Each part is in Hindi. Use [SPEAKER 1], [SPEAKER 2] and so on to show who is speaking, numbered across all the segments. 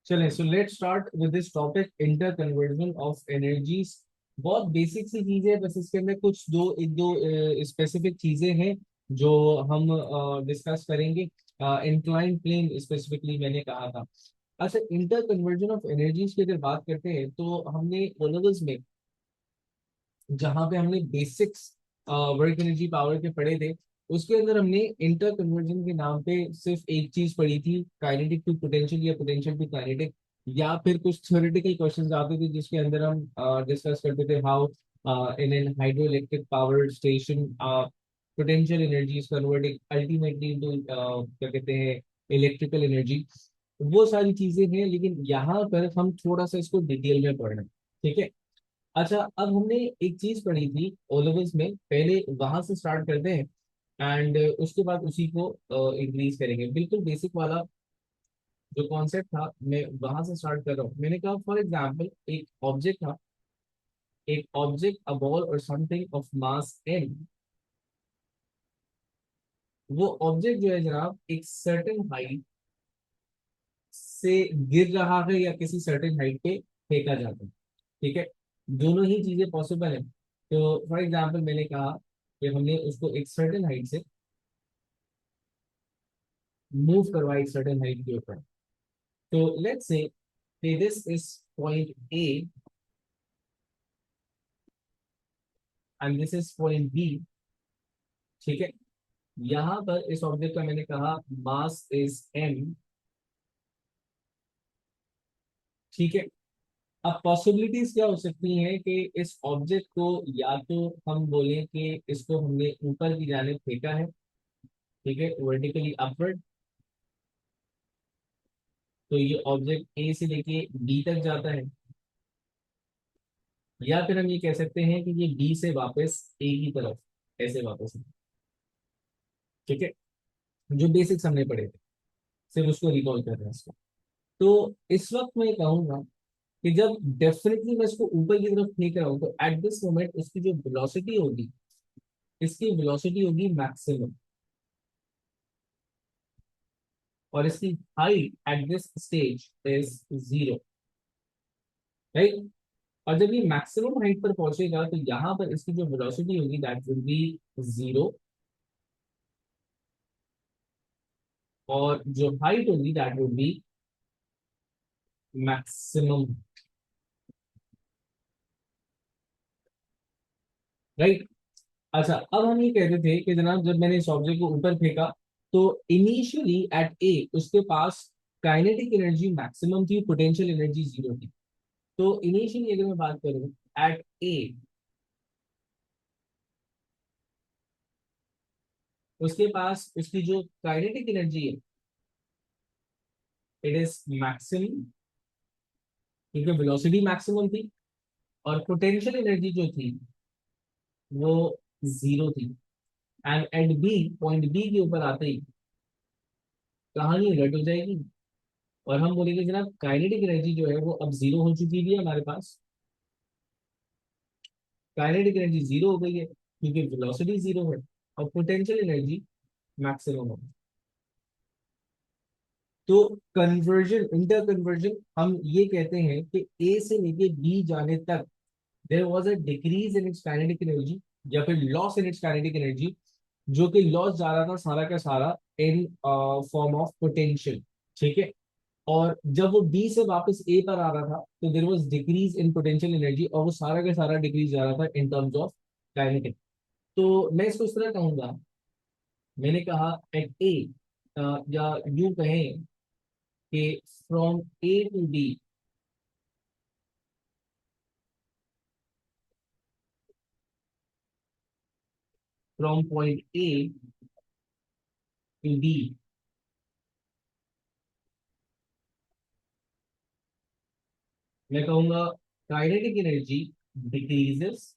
[SPEAKER 1] चलें, so let's start with this topic, inter conversion of energies. बहुत बेसिक सी चीजें हैं, बस इसके अंदर कुछ एक दो स्पेसिफिक चीजें हैं जो हम डिस्कस करेंगे। इंक्लाइन प्लेन स्पेसिफिकली मैंने कहा था। अच्छा, इंटर कन्वर्जन ऑफ एनर्जीज की अगर बात करते हैं तो हमने ओ लेवल्स में जहाँ पे हमने बेसिक्स वर्क एनर्जी पावर के पढ़े थे, उसके अंदर हमने इंटर कन्वर्जन के नाम पे सिर्फ एक चीज पढ़ी थी, काइनेटिक टू पोटेंशियल या पोटेंशियल टू काइनेटिक। या फिर कुछ थ्योरेटिकल क्वेश्चंस आते थे जिसके अंदर हम डिस्कस करते थे how in an hydro electric power station potential energy is converted ultimately into क्या कहते हैं, इलेक्ट्रिकल एनर्जी। वो सारी चीजें हैं, लेकिन यहाँ पर हम थोड़ा सा इसको डिटेल में पढ़ रहे हैं। ठीक है। अच्छा, अब हमने एक चीज पढ़ी थी ओ लेवल्स में, पहले वहां से स्टार्ट करते हैं एंड उसके बाद उसी को इंक्रीज करेंगे। बिल्कुल बेसिक वाला जो कॉन्सेप्ट था मैं वहां से स्टार्ट कर रहा हूँ। मैंने कहा फॉर एग्जांपल एक ऑब्जेक्ट था, एक ऑब्जेक्ट अ बॉल और समथिंग ऑफ मास एन। वो ऑब्जेक्ट जो है जनाब एक सर्टेन हाइट से गिर रहा है या किसी सर्टेन हाइट पे फेंका जाता है। ठीक है, दोनों ही चीजें पॉसिबल है। तो फॉर एग्जांपल मैंने कहा कि हमने उसको एक सर्टेन हाइट से मूव करवाया एक सर्टेन हाइट के ऊपर। तो let's say this is point A and this is point B. ठीक है, यहां पर इस ऑब्जेक्ट का मैंने कहा मास इज एम। ठीक है, अब पॉसिबिलिटीज क्या हो सकती हैं कि इस ऑब्जेक्ट को या तो हम बोलें कि इसको हमने ऊपर की जाने फेंका है, ठीक है, वर्टिकली अपवर्ड, तो ये ऑब्जेक्ट ए से लेके बी तक जाता है। या फिर हम ये कह सकते हैं कि ये बी से वापस ए की तरफ ऐसे वापस है। ठीक है, जो बेसिक्स हमने पढ़े थे, सिर्फ उसको रिकॉल कर रहे हैं इसको। तो इस वक्त मैं कहूंगा कि जब डेफिनेटली मैं इसको ऊपर की तरफ फेंक रहा हूँ तो एट दिस मोमेंट इसकी जो वेलोसिटी होगी, इसकी वेलोसिटी होगी मैक्सिमम, और इसकी height at this stage is zero. Right, और जब ये मैक्सिमम हाइट पर पहुंचेगा तो यहाँ पर इसकी जो वेलोसिटी होगी दैट विल बी जीरो, और जो हाइट होगी that will be maximum. Right. अच्छा, अब हम ये कहते थे कि जनाब जब मैंने इस ऑब्जेक्ट को ऊपर फेंका तो इनिशियली एट ए उसके पास काइनेटिक एनर्जी मैक्सिमम थी, पोटेंशियल एनर्जी जीरो थी। तो इनिशियली अगर मैं बात करूं एट ए, उसके पास उसकी जो काइनेटिक एनर्जी है इट इज मैक्सिमम, क्योंकि वेलोसिटी मैक्सिमम थी, और पोटेंशियल एनर्जी जो थी वो जीरो थी। And at B, point B के ऊपर आते ही कहानी रट हो जाएगी, और हम बोलेंगे जनाब काइनेटिक एनर्जी जो है वो अब जीरो हो चुकी है हमारे पास। काइनेटिक एनर्जी जीरो हो गई है क्योंकि वेलोसिटी जीरो है, और पोटेंशियल एनर्जी मैक्सिमम है। तो कन्वर्जन, इंटर कन्वर्जन, हम ये कहते हैं कि ए से लेके बी जाने तक there was a decrease in its kinetic energy, या फिर loss in its kinetic energy, जो कि लॉस जा रहा था सारा का सारा इन फॉर्म ऑफ पोटेंशियल। ठीक है, और जब वो बी से वापस ए पर आ रहा था तो there was decrease in potential energy, और वो सारा का सारा डिक्रीज जा रहा था इन टर्म्स ऑफ काइनेटिक। तो मैं इसको इस तरह कहूंगा, मैंने कहा एट ए, या यूं कहें कि from A to B, from point A to B, मैं कहूंगा काइनेटिक एनर्जी डिक्रीजेस,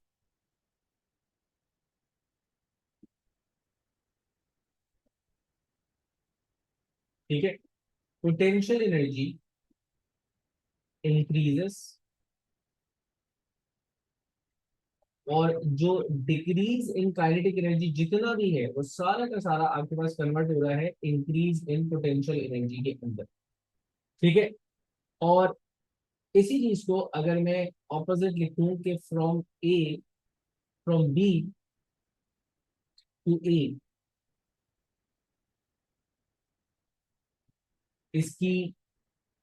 [SPEAKER 1] ठीक है, पोटेंशियल एनर्जी इंक्रीजेस, और जो डिक्रीज इन काइनेटिक एनर्जी जितना भी है वो सारा का सारा आपके पास कन्वर्ट हो रहा है इंक्रीज इन पोटेंशियल एनर्जी के अंदर। ठीक है, और इसी चीज को अगर मैं ऑपोजिट लिखूं कि फ्रॉम बी टू ए, इसकी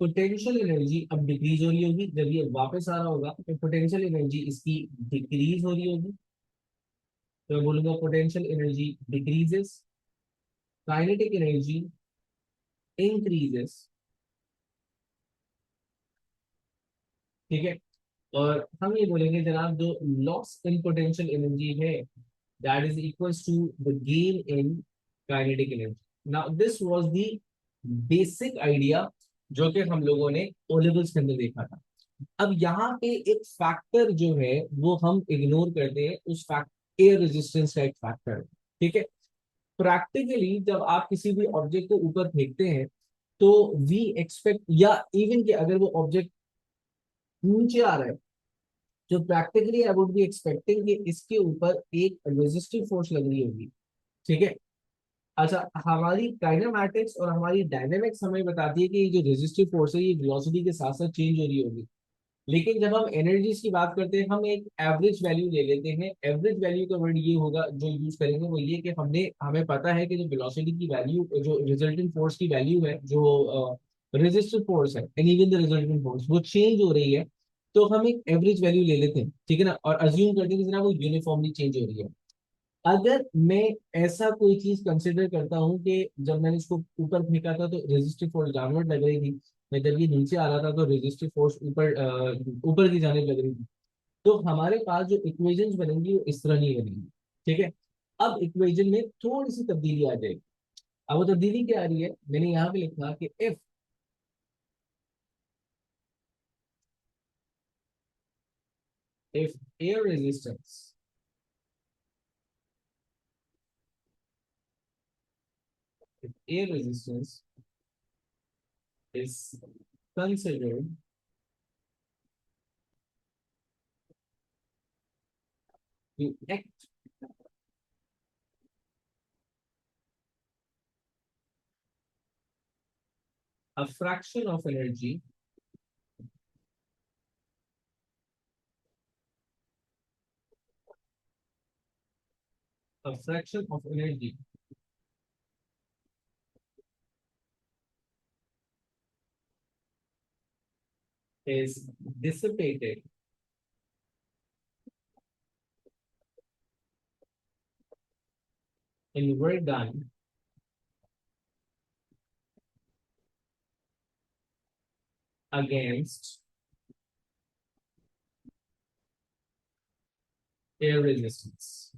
[SPEAKER 1] पोटेंशियल एनर्जी अब डिक्रीज हो रही होगी। जब ये वापस आ रहा होगा तो पोटेंशियल एनर्जी इसकी डिक्रीज हो रही होगी। तो मैं बोलूंगा potential energy decreases, kinetic energy increases. ठीक है। और हम ये बोलेंगे जनाब जो लॉस इन पोटेंशियल एनर्जी है that is equals to the gain in kinetic energy. Now this was the basic idea जो कि हम लोगों ने ओ लेवल्स के अंदर देखा था। अब यहाँ पे एक फैक्टर जो है वो हम इग्नोर करते हैं, उस फैक्ट एयर रेजिस्टेंस का एक फैक्टर। ठीक है। प्रैक्टिकली जब आप किसी भी ऑब्जेक्ट को ऊपर फेंकते हैं तो वी एक्सपेक्ट, या इवन कि अगर वो ऑब्जेक्ट नीचे आ रहा है, जो practically I would be expecting कि इसके ऊपर एक रेजिस्टिव फोर्स लग रही होगी। ठीक है। अच्छा, हमारी काइनेमैटिक्स और हमारी डायनेमिक्स हमें बताती है कि ये जो रेजिस्टिव फोर्स है ये वेलोसिटी के साथ साथ चेंज हो रही होगी। लेकिन जब हम एनर्जीज की बात करते हैं हम एक एवरेज वैल्यू ले लेते हैं। एवरेज वैल्यू का वर्ड ये होगा जो यूज करेंगे वो ये कि हमें पता है कि जो वेलोसिटी की वैल्यू, जो रिजल्टेंट फोर्स की वैल्यू है, जो रेजिस्टिव फोर्स है and even the resultant force वो चेंज हो रही है। तो हम एक एवरेज वैल्यू ले लेते हैं, ठीक है ना, और अज्यूम करते हैं कि जनाब वो यूनिफॉर्मली चेंज हो रही है। अगर मैं ऐसा कोई चीज कंसिडर करता हूँ कि जब मैंने इसको ऊपर फेंका था तो रेजिस्टिव फोर्स डाउनवर्ड लग रही थी, मैं जब ये नीचे आ रहा था तो रेजिस्टिव फोर्स ऊपर की जाने लग रही थी। तो हमारे पास जो इक्वेशंस बनेंगी वो इस तरह नहीं बनेंगी। ठीक है। अब इक्वेशन में थोड़ी सी तब्दीली आ जाएगी। अब वो तब्दीली क्या आ रही है, मैंने यहाँ पे लिखा कि if air resistance air resistance is considered to act a fraction of energy a fraction of energy is dissipated in work done against air resistance।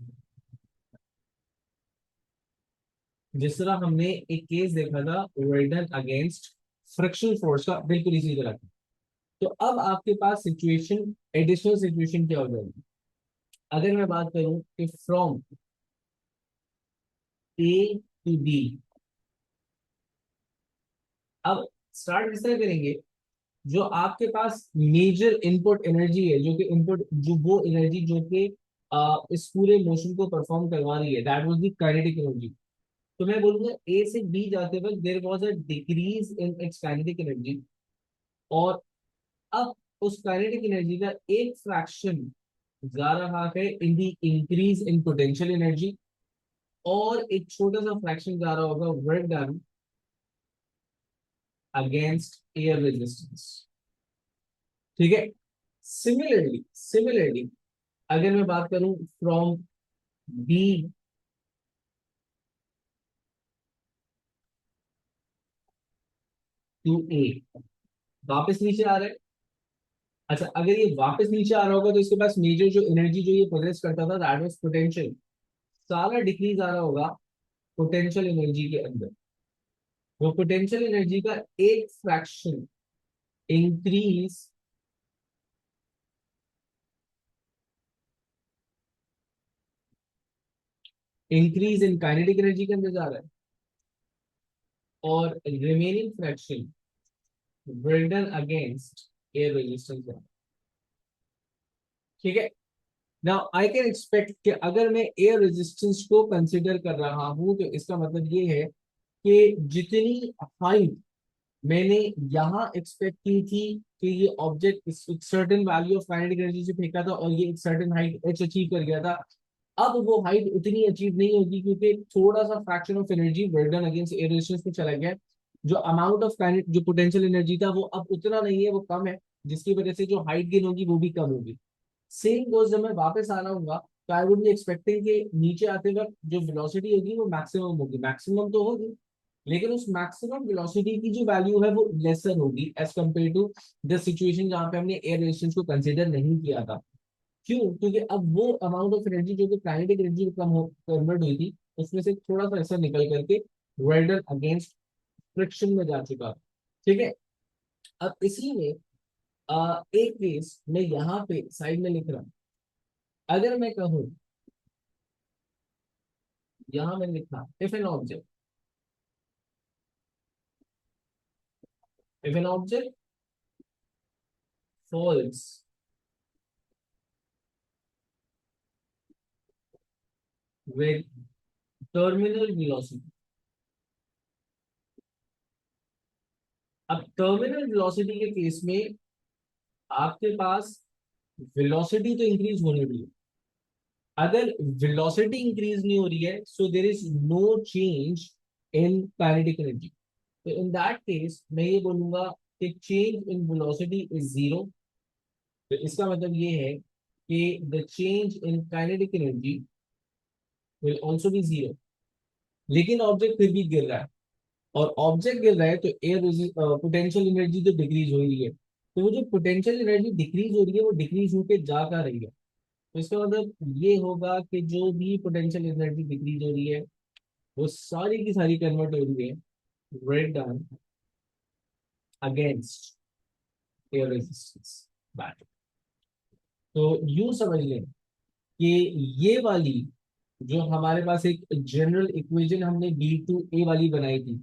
[SPEAKER 1] जिस तरह हमने एक केस देखा था work done against frictional force का, बिल्कुल इसी तरह का। तो अब आपके पास सिचुएशन, एडिशनल सिचुएशन क्या हो जाएगी। अगर मैं बात करूं कि फ्रॉम ए टू बी, अब स्टार्ट किस तरह करेंगे। जो आपके पास मेजर इनपुट एनर्जी है, जो कि इनपुट, जो वो एनर्जी जो कि इस पूरे मोशन को परफॉर्म करवा रही है, that was the kinetic energy. तो मैं बोलूंगा ए से बी जाते वक्त there was a decrease in its kinetic energy. और अब उस काइनेटिक एनर्जी का एक फ्रैक्शन जा रहा है इन दी इंक्रीज इन पोटेंशियल एनर्जी, और एक छोटा सा फ्रैक्शन जा रहा होगा work done against air resistance. ठीक है। सिमिलरली अगर मैं बात करूं फ्रॉम बी टू ए, वापस नीचे आ रहा है। अच्छा, अगर ये वापस नीचे आ रहा होगा तो इसके पास मेजर जो एनर्जी जो ये पोजेस करता था दैट वाज पोटेंशियल, सारा डिक्रीज आ रहा होगा पोटेंशियल एनर्जी के अंदर। वो पोटेंशियल एनर्जी का एक fraction increase increase in kinetic energy के अंदर जा रहा है, और remaining fraction return against air resistance. ठीक है। नाउ आई कैन एक्सपेक्ट कि अगर मैं एयर रेजिस्टेंस को कंसिडर कर रहा हूं तो इसका मतलब ये है कि जितनी हाइट मैंने यहाँ एक्सपेक्ट की थी कि ये ऑब्जेक्ट इस certain value of kinetic energy से फेंका था और ये एक सर्टेन हाइट एच अचीव कर गया था। अब वो हाइट उतनी अचीव नहीं होगी क्योंकि थोड़ा सा fraction of energy work done against air resistance में चला गया है। जो अमाउंट ऑफ काइनेट जो पोटेंशियल एनर्जी था वो अब उतना नहीं है, वो कम है, जिसकी वजह से जो हाइट गेन होगी वो भी कम होगी। सेम गोज जब मैं वापस आना होगा तो आई वुड बी एक्सपेक्टिंग कि नीचे आते वक्त जो वेलोसिटी होगी वो मैक्सिमम होगी, मैक्सिमम तो होगी, लेकिन उस मैक्सिमम वेलोसिटी की जो वैल्यू है वो लेसर होगी as compare to the situation जहां पे हमने एयर रेजिस्टेंस को कंसीडर नहीं किया था। क्यों? क्योंकि अब वो अमाउंट ऑफ एनर्जी जो कि काइनेटिक एनर्जी में कम हो कन्वर्ट हुई थी उसमें से थोड़ा सा ऐसा निकल करके वेल्डर अगेंस्ट फ्रिक्शन में जा चुका। ठीक है। अब इसी में एक केस मैं यहाँ पे साइड में लिख रहा हूँ। अगर मैं कहूँ, यहाँ मैंने लिखा if an object falls with terminal velocity. अब टर्मिनल वेलोसिटी के केस में आपके पास वेलोसिटी तो इंक्रीज होने रही है। अगर वेलोसिटी इंक्रीज नहीं हो रही है so there is no change in kinetic energy. तो इन दैट केस मैं ये बोलूंगा कि change in velocity is zero. तो इसका मतलब ये है कि the change in kinetic energy will also be zero. लेकिन ऑब्जेक्ट फिर भी गिर रहा है, और ऑब्जेक्ट गिर रहा है तो एयर पोटेंशियल एनर्जी तो डिक्रीज हो रही है। तो वो जो पोटेंशियल एनर्जी डिक्रीज हो रही है वो डिक्रीज होकर जा कर रही है। तो इसका मतलब ये होगा कि जो भी पोटेंशियल एनर्जी डिक्रीज हो रही है वो सारी की सारी कन्वर्ट हो रही है red done against air resistance battery. तो यूं समझ लें कि ये वाली जो हमारे पास एक जनरल इक्वेशन हमने डी टू ए वाली बनाई थी,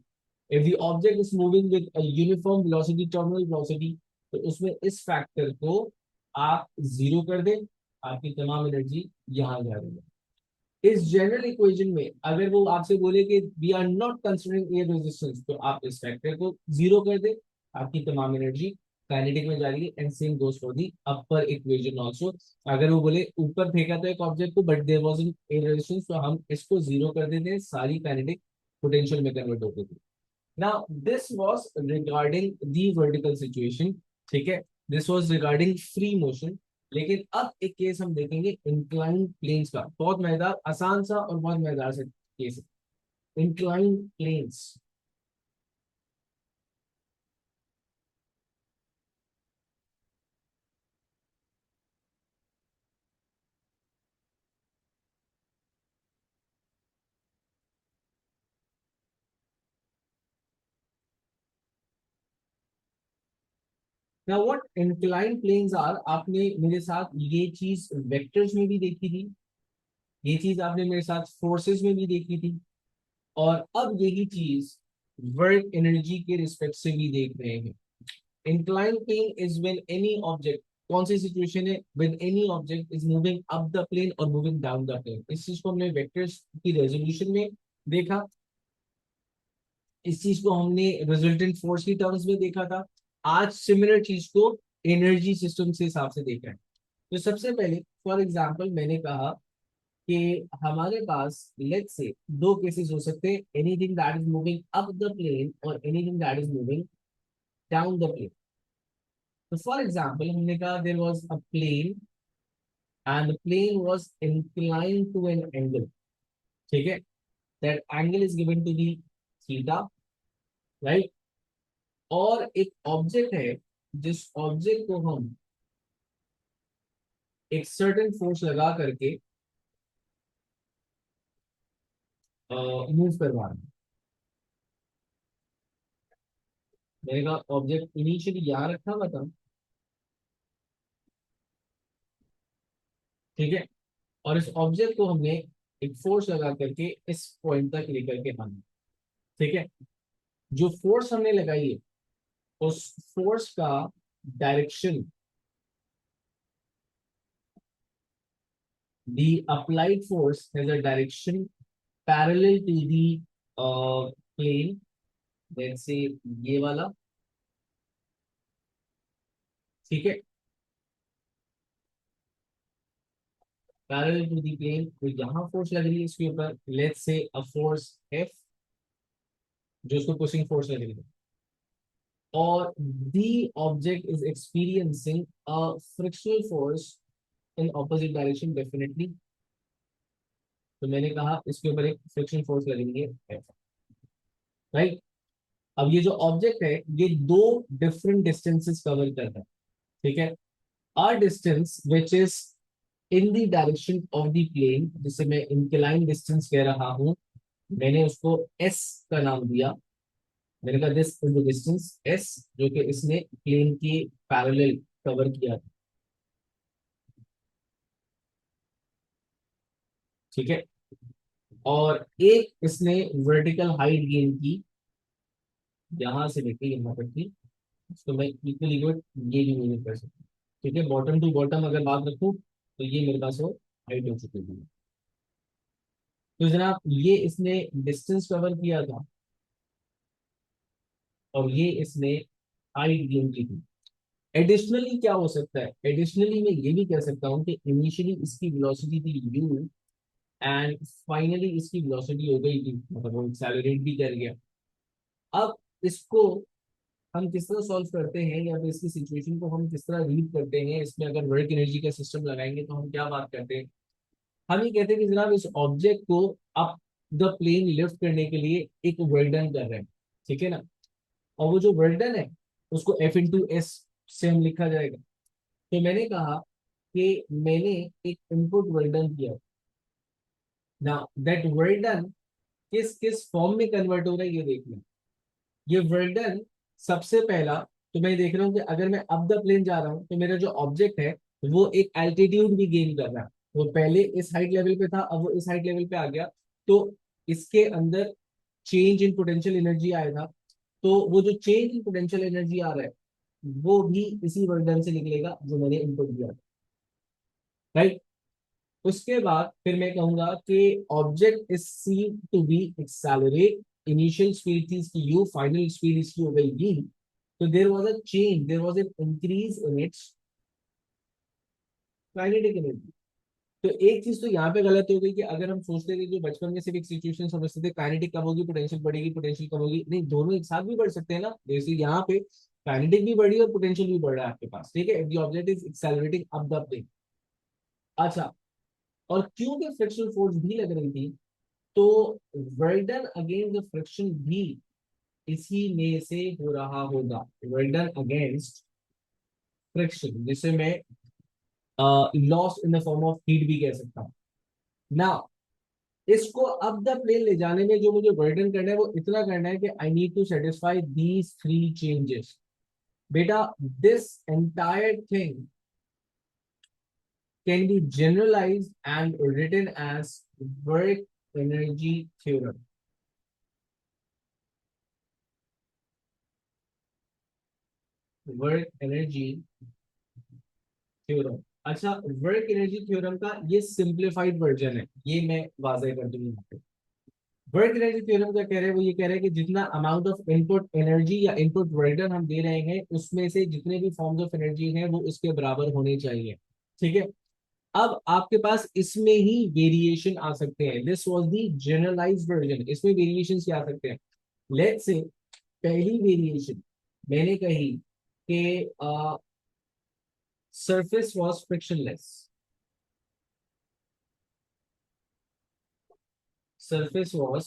[SPEAKER 1] if the object is moving with a uniform velocity terminal velocity, तो उसमें इस फैक्टर को आप जीरो कर दें, आपकी तमाम एनर्जी यहां जा रही है। इस जनरल इक्वेशन में अगर वो आपसे बोले कि we are not considering air resistance, तो आप इस फैक्टर को जीरो कर दे, आपकी तमाम एनर्जी काइनेटिक में जा रही है। And same goes for the upper equation also. अगर वो बोले ऊपर फेंका तो एक ऑब्जेक्ट को but there was air resistance, तो हम इसको जीरो कर देते हैं, सारी काइनेटिक पोटेंशियल में कन्वर्ट होती है। Now this was regarding the vertical situation. ठीक है, this was regarding free motion. लेकिन अब एक केस हम देखेंगे इंक्लाइन प्लेन्स का, बहुत मजेदार, आसान सा और बहुत मजेदार सा केस है incline planes. Now what incline planes are, आपने मेरे साथ ये चीज वेक्टर्स में भी देखी थी, ये चीज आपने मेरे साथ फोर्सेस में भी देखी थी, और अब यही चीज वर्क एनर्जी के रिस्पेक्ट से भी देख रहे हैं। Incline plane is when any object, कौन सी सिचुएशन है, when any object is moving up the plane और मूविंग डाउन द प्लेन। इस चीज को हमने वेक्टर्स की रेजोल्यूशन में देखा, इस चीज को हमने रिजल्टेंट फोर्स की टर्म्स में देखा था। आज सिमिलर चीज को एनर्जी सिस्टम से हिसाब से देख रहे हैं। तो सबसे पहले फॉर एग्जांपल मैंने कहा कि हमारे पास लेट्स से दो केसेस हो सकते हैं, anything that is moving up the plane और anything that is moving down the plane. तो फॉर एग्जांपल हमने कहा there was a plane and the plane was inclined to an angle. ठीक है, that angle is given to the theta, right? और एक ऑब्जेक्ट है जिस ऑब्जेक्ट को हम एक सर्टेन फोर्स लगा करके मूव करवा रहे हैं। मैंने कहा ऑब्जेक्ट इनिशियली यहाँ रखा हुआ था, ठीक है, और इस ऑब्जेक्ट को हमने एक फोर्स लगा करके इस पॉइंट तक लेकर के आना। ठीक है, जो फोर्स हमने लगाई है उस फोर्स का direction, the applied force has a direction parallel to the plane, let's say ये वाला, ठीक है, पैरेलल टू दी प्लेन, तो यहाँ फोर्स लग रही है इसके ऊपर, let's say a force F, जो उसको पुशिंग फोर्स लग रही है, और the object is experiencing a frictional force in opposite direction definitely. तो मैंने कहा इसके ऊपर एक फ्रिक्शन फोर्स लगेंगे एफ, राइट। अब ये जो ऑब्जेक्ट है ये दो डिफरेंट डिस्टेंसेस कवर कर रहा है, ठीक है। A distance which is in the direction of the plane, जिसे मैं इंक्लाइन डिस्टेंस कह रहा हूं, मैंने उसको एस का नाम दिया। मैंने कहा this is the distance S, जो कि इसने प्लेन के पैरेलल कवर किया था, ठीक है। और एक इसने वर्टिकल हाइट गेन की, यहां से लेके यहाँ तक की, तो मैं इक्वली गुड ये भी नहीं कर सकता, ठीक है। बॉटम टू बॉटम अगर बात रखूं तो ये मेरे पास वो हाइट हो चुकी है। तो जनाब ये इसने डिस्टेंस कवर किया था, और ये इसने हाइट गेन की थी। एडिशनली क्या हो सकता है, एडिशनली मैं ये भी कह सकता हूँ कि इनिशियली इसकी वेलोसिटी थी यू, एंड फाइनली इसकी वेलोसिटी हो गई थी, मतलब वो एक्सेलरेट भी कर गया। अब इसको हम किस तरह सॉल्व करते हैं, या फिर इसकी सिचुएशन को हम किस तरह रीड करते हैं, इसमें अगर वर्क एनर्जी का सिस्टम लगाएंगे तो हम क्या बात करते हैं। हम ये कहते हैं कि जनाब इस ऑब्जेक्ट को अप द प्लेन लिफ्ट करने के लिए एक वर्क डन कर रहे हैं, ठीक है ना। और वो जो वर्क डन है उसको एफ इंटू एस से हम लिखा जाएगा। तो मैंने कहा कि मैंने एक इनपुट वर्क डन किया, ना दैट वर्क डन किस किस फॉर्म में कन्वर्ट हो रहा है ये देखना। ये वर्डन सबसे पहला, तो मैं देख रहा हूँ कि अगर मैं अप द प्लेन जा रहा हूँ तो मेरा जो ऑब्जेक्ट है वो एक एल्टीट्यूड भी गेन कर रहा है। वो पहले इस हाइट लेवल पे था, अब वो इस हाइट लेवल पे आ गया, तो इसके अंदर चेंज इन पोटेंशियल एनर्जी आएगा। तो वो जो चेंज इन पोटेंशियल एनर्जी आ रहा है वो भी इसी वर्डन से निकलेगा जो मैंने इनपुट दिया, राइट। उसके बाद फिर मैं कहूंगा कि object is seen to be accelerate, initial speed थी इसकी यू, फाइनल स्पीड इसकी हो गई v। तो there was a change, there was an increase in its kinetic energy. तो एक चीज तो यहाँ पे गलत हो गई कि अगर हम सोचते थे जो बचपन में सिर्फ एक सिचुएशन समझते थे, काइनेटिक कम होगी पोटेंशियल बढ़ेगी, पोटेंशियल कम होगी, नहीं दोनों एक साथ भी बढ़ सकते हैं ना। जैसे यहाँ पे काइनेटिक भी बढ़ी और पोटेंशियल भी बढ़ रहा है आपके पास, ठीक है, the object is accelerating up the plane. अच्छा, और क्योंकि फ्रिक्शनल फोर्स भी लग रही थी, तो वर्डन अगेंस्ट द फ्रिक्शन भी इसी में से हो रहा होगा। वर्डन अगेंस्ट फ्रिक्शन, जिसे मैं loss in the form of heat भी कह सकता हूँ ना। इसको अब द प्लेन ले जाने में जो मुझे वर्डन करना है वो इतना करना है कि I need to satisfy these three changes. बेटा this entire thing can be generalised and written as work energy theorem. Work energy theorem. अच्छा, वर्क एनर्जी थ्योरम का ये सिंप्लीफाइड वर्जन है, ये मैं वाज़ेह कर दूंगा यहाँ पे। वर्क एनर्जी थ्योरम क्या कह रहे हैं, वो ये कह रहे हैं कि जितना अमाउंट ऑफ इनपुट एनर्जी या इनपुट वर्डन हम दे रहे हैं उसमें से जितने भी फॉर्म्स ऑफ एनर्जी हैं वो इसके बराबर होने चाहिए, ठीक है। अब आपके पास इसमें ही वेरिएशन आ सकते हैं, this was the generalized version, इसमें वेरिएशन क्या आ सकते हैं। लेट्स से पहली वेरिएशन मैंने कही कि surface was frictionless, surface was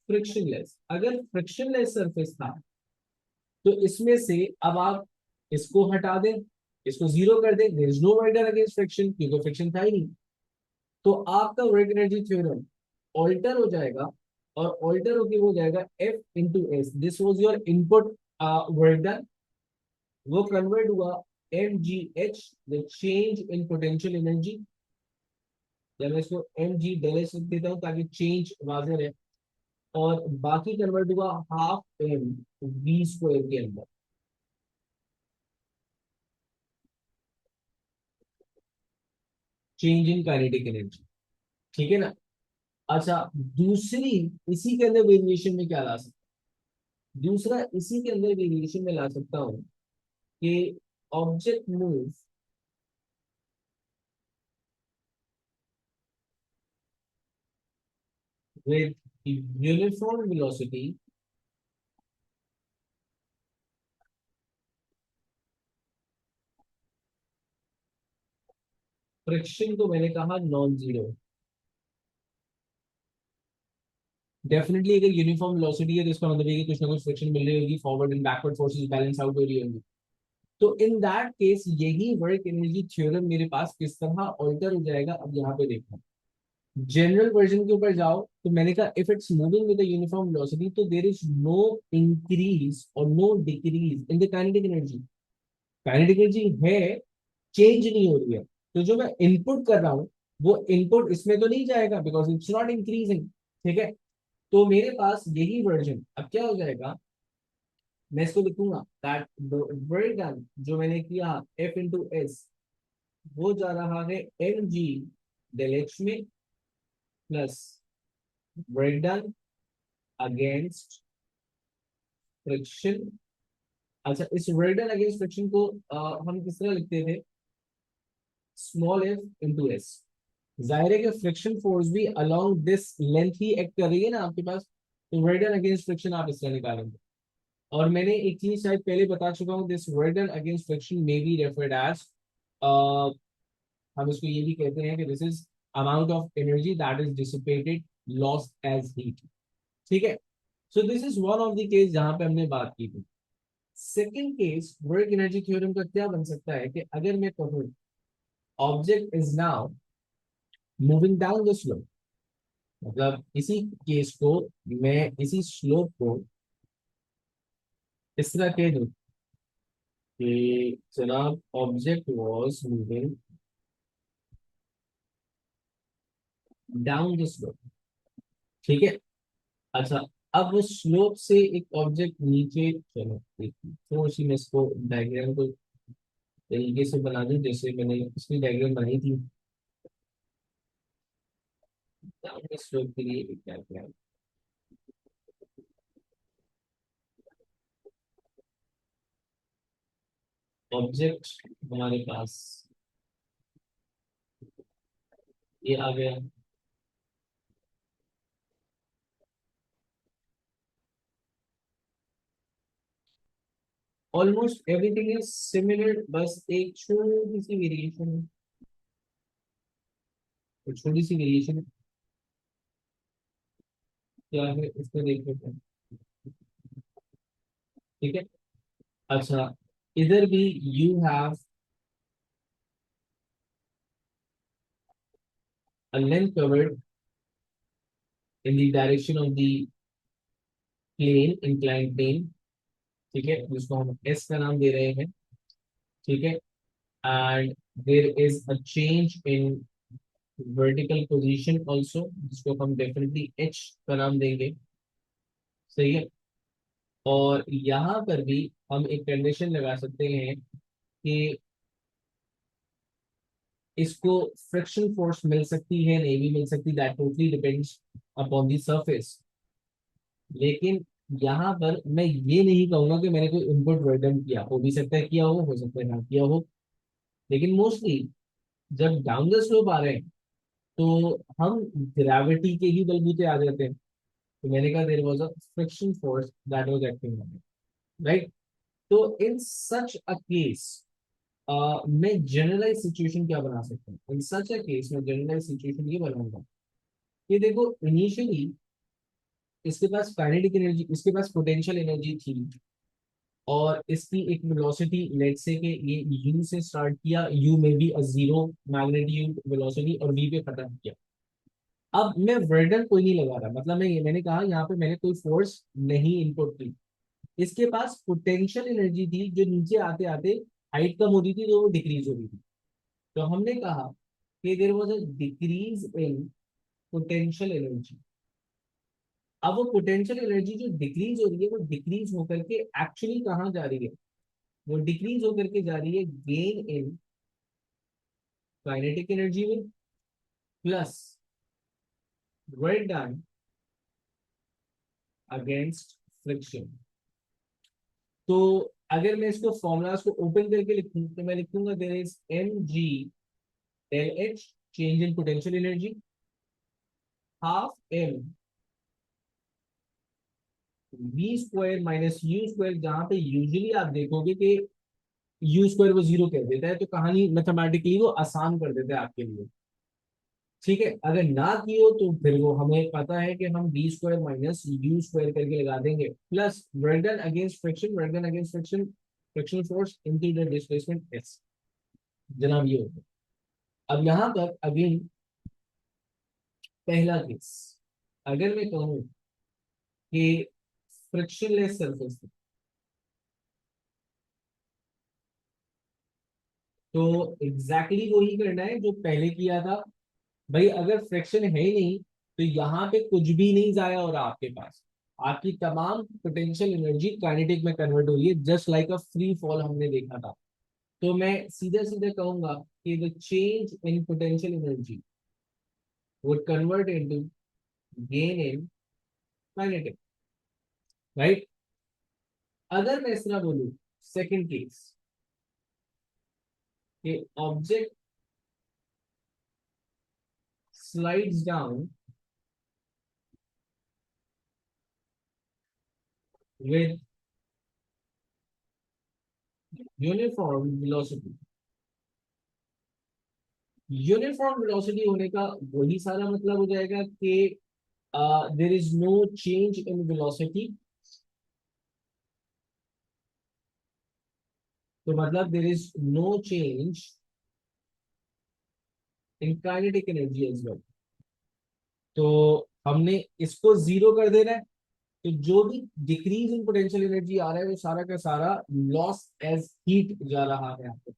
[SPEAKER 1] frictionless. अगर फ्रिक्शनलेस सरफेस था तो इसमें से अब आप इसको हटा दें, इसको जीरो कर दें, there is no work done against friction, क्योंकि फ्रिक्शन था ही नहीं। तो आपका वर्क एनर्जी थ्योरम ऑल्टर हो जाएगा, और ऑल्टर होके हो जाएगा F into S, this was your input work done, वो कन्वर्ट हुआ M G H, the change in potential energy, या मैं इसको एम जी डेल एच लिख देता हूँ ताकि चेंज वाजह रहे, और बाकी कन्वर्ट हुआ हाफ एम वी स्क्वायर के अंदर, चेंज इन काइनेटिक एनर्जी, ठीक है ना। अच्छा, दूसरी इसी के अंदर वेरिएशन में क्या ला सकता हूँ, दूसरा इसी के अंदर वेरिएशन में ला सकता हूँ कि object move with uniform velocity, friction को मैंने कहा नॉन जीरो। डेफिनेटली अगर यूनिफॉर्म वेलोसिटी है तो इसका मतलब है कि कुछ ना कुछ फ्रिक्शन मिल रही होगी, forward and backward forces balance out हो रही होंगी। तो इन दैट केस यही वर्क एनर्जी थ्योरम मेरे पास किस तरह ऑल्टर हो जाएगा, अब यहाँ पे देखो। जनरल वर्जन के ऊपर जाओ तो मैंने कहा if it's moving with uniform velocity तो देयर इज नो इंक्रीज और no decrease in the kinetic energy. Kinetic energy है, चेंज नहीं हो रही है। तो जो मैं इनपुट कर रहा हूँ वो इनपुट इसमें तो नहीं जाएगा बिकॉज इट्स नॉट इंक्रीजिंग। ठीक है, तो मेरे पास यही वर्जन अब क्या हो जाएगा, मैं इसको लिखूंगा दैट वर्क डन जो मैंने किया एफ इंटू एस वो जा रहा है एम जी डेल एच में plus work done against friction. अच्छा, इस वर्क डन अगेंस्ट फ्रिक्शन को हम किस तरह लिखते थे, स्मॉल एफ इंटू एस। जाहिर है कि फ्रिक्शन फोर्स भी along this length he act कर रही है ना आपके पास, तो वर्क डन अगेंस्ट फ्रिक्शन आप इस तरह निकालेंगे। और मैंने एक चीज शायद पहले बता चुका हूँ, this work done against friction may be referred as, हम इसको ये भी कहते हैं कि this is amount of energy that is dissipated lost as heat. ठीक है, so this is one of the case जहां पे हमने बात की थी। Second case work energy theorem का क्या बन सकता है कि अगर मैं कहूँ object is now moving down the slope, मतलब इसी केस को मैं इसी स्लोप को इस तरह कह दूं कि जनाब object was moving down the slope. ठीक है, अच्छा, अब वो स्लोप से एक ऑब्जेक्ट नीचे, चलो थोड़ी सी मैं इसको डायग्राम को तरीके से बना दूं जैसे मैंने इसकी डायग्राम बनाई थी डाउन द स्लोप के लिए एक डायग्राम। ऑब्जेक्ट हमारे पास ये आ गया, ऑलमोस्ट एवरीथिंग इज सिमिलर, बस एक छोटी सी वेरिएशन है, एक छोटी सी वेरिएशन क्या है इसको देख लेते हैं। ठीक है, अच्छा, इधर भी you have a length covered in the direction of the plane, inclined plane। ठीक है, जिसको हम एस का नाम दे रहे हैं। ठीक है, and there is a change in vertical position also, जिसको हम डेफिनेटली एच का नाम देंगे। सही है, और यहाँ पर भी हम एक कंडीशन लगा सकते हैं कि इसको फ्रिक्शन फोर्स मिल सकती है नहीं भी मिल सकती, that totally depends upon the surface. लेकिन यहाँ पर मैं ये नहीं कहूंगा कि मैंने कोई इनपुट वर्डन किया, हो भी सकता है किया हो सकता है ना किया हो। लेकिन मोस्टली जब डाउन द स्लोप आ रहे हैं तो हम ग्रेविटी के ही बलबूते आ जाते हैं। तो मैंने कहा there was a friction force that was acting on it, right. तो इन सच अ केस मैं जनरलाइज सिचुएशन क्या बना सकता हूँ, इन सच अ केस में जनरलाइज सिचुएशन ये बनाऊंगा कि देखो इनिशियली इसके पास काइनेटिक एनर्जी, इसके पास पोटेंशियल एनर्जी थी और इसकी एक वेलोसिटी लेट से कि ये यू से स्टार्ट किया, यू में भी अ जीरो मैग्नीट्यूड वेलोसिटी और वी पे खत्म किया। अब मैं वर्डन कोई नहीं लगा रहा, मतलब मैंने कहा यहाँ पे मैंने कोई फोर्स नहीं इनपुट की। इसके पास पोटेंशियल एनर्जी थी जो नीचे आते आते हाइट कम होती थी तो वो डिक्रीज हो रही थी। तो हमने कहा कि there was a decrease in potential energy. अब वो पोटेंशियल एनर्जी जो डिक्रीज हो रही है वो डिक्रीज होकर के एक्चुअली कहाँ जा रही है, वो डिक्रीज होकर के जा रही है गेन इन काइनेटिक एनर्जी में plus work done against friction. तो अगर मैं इसको फॉर्मूलाज को ओपन करके लिखूं तो मैं लिखूंगा there is M G del H, change in potential energy, half M V square minus U square, जहां पे यूजुअली आप देखोगे कि यू स्क्वायर वो जीरो कह देता है, तो कहानी मैथमेटिकली वो आसान कर देता है आपके लिए। ठीक है, अगर ना की हो तो फिर वो हमें पता है कि हम D square minus U square करके लगा देंगे, plus work done against friction, work done against friction, frictional force into the displacement S. जनाब ये होता है। अब यहां पर अगेन पहला केस, अगर मैं कहूं कि फ्रिक्शनलेस सरफेस, तो एग्जैक्टली exactly वही करना है जो पहले किया था। भाई अगर फ्रिक्शन है ही नहीं तो यहाँ पे कुछ भी नहीं जाया हो रहा आपके पास, आपकी तमाम पोटेंशियल एनर्जी काइनेटिक में कन्वर्ट हो रही है, just like a free fall हमने देखा था। तो मैं सीधे सीधे कहूंगा कि the change in potential energy would convert into gain in kinetic, right. अगर मैं इस तरह बोलूं, सेकंड केस, कि object slides down with uniform velocity, uniform velocity होने का वही सारा मतलब हो जाएगा कि there is no change in velocity, तो मतलब देर is no change in kinetic energy as well. तो हमने इसको जीरो कर देना है, तो जो भी डिक्रीज इन पोटेंशियल एनर्जी आ रहा है वो सारा का सारा लॉस एज हीट जा रहा है आपको,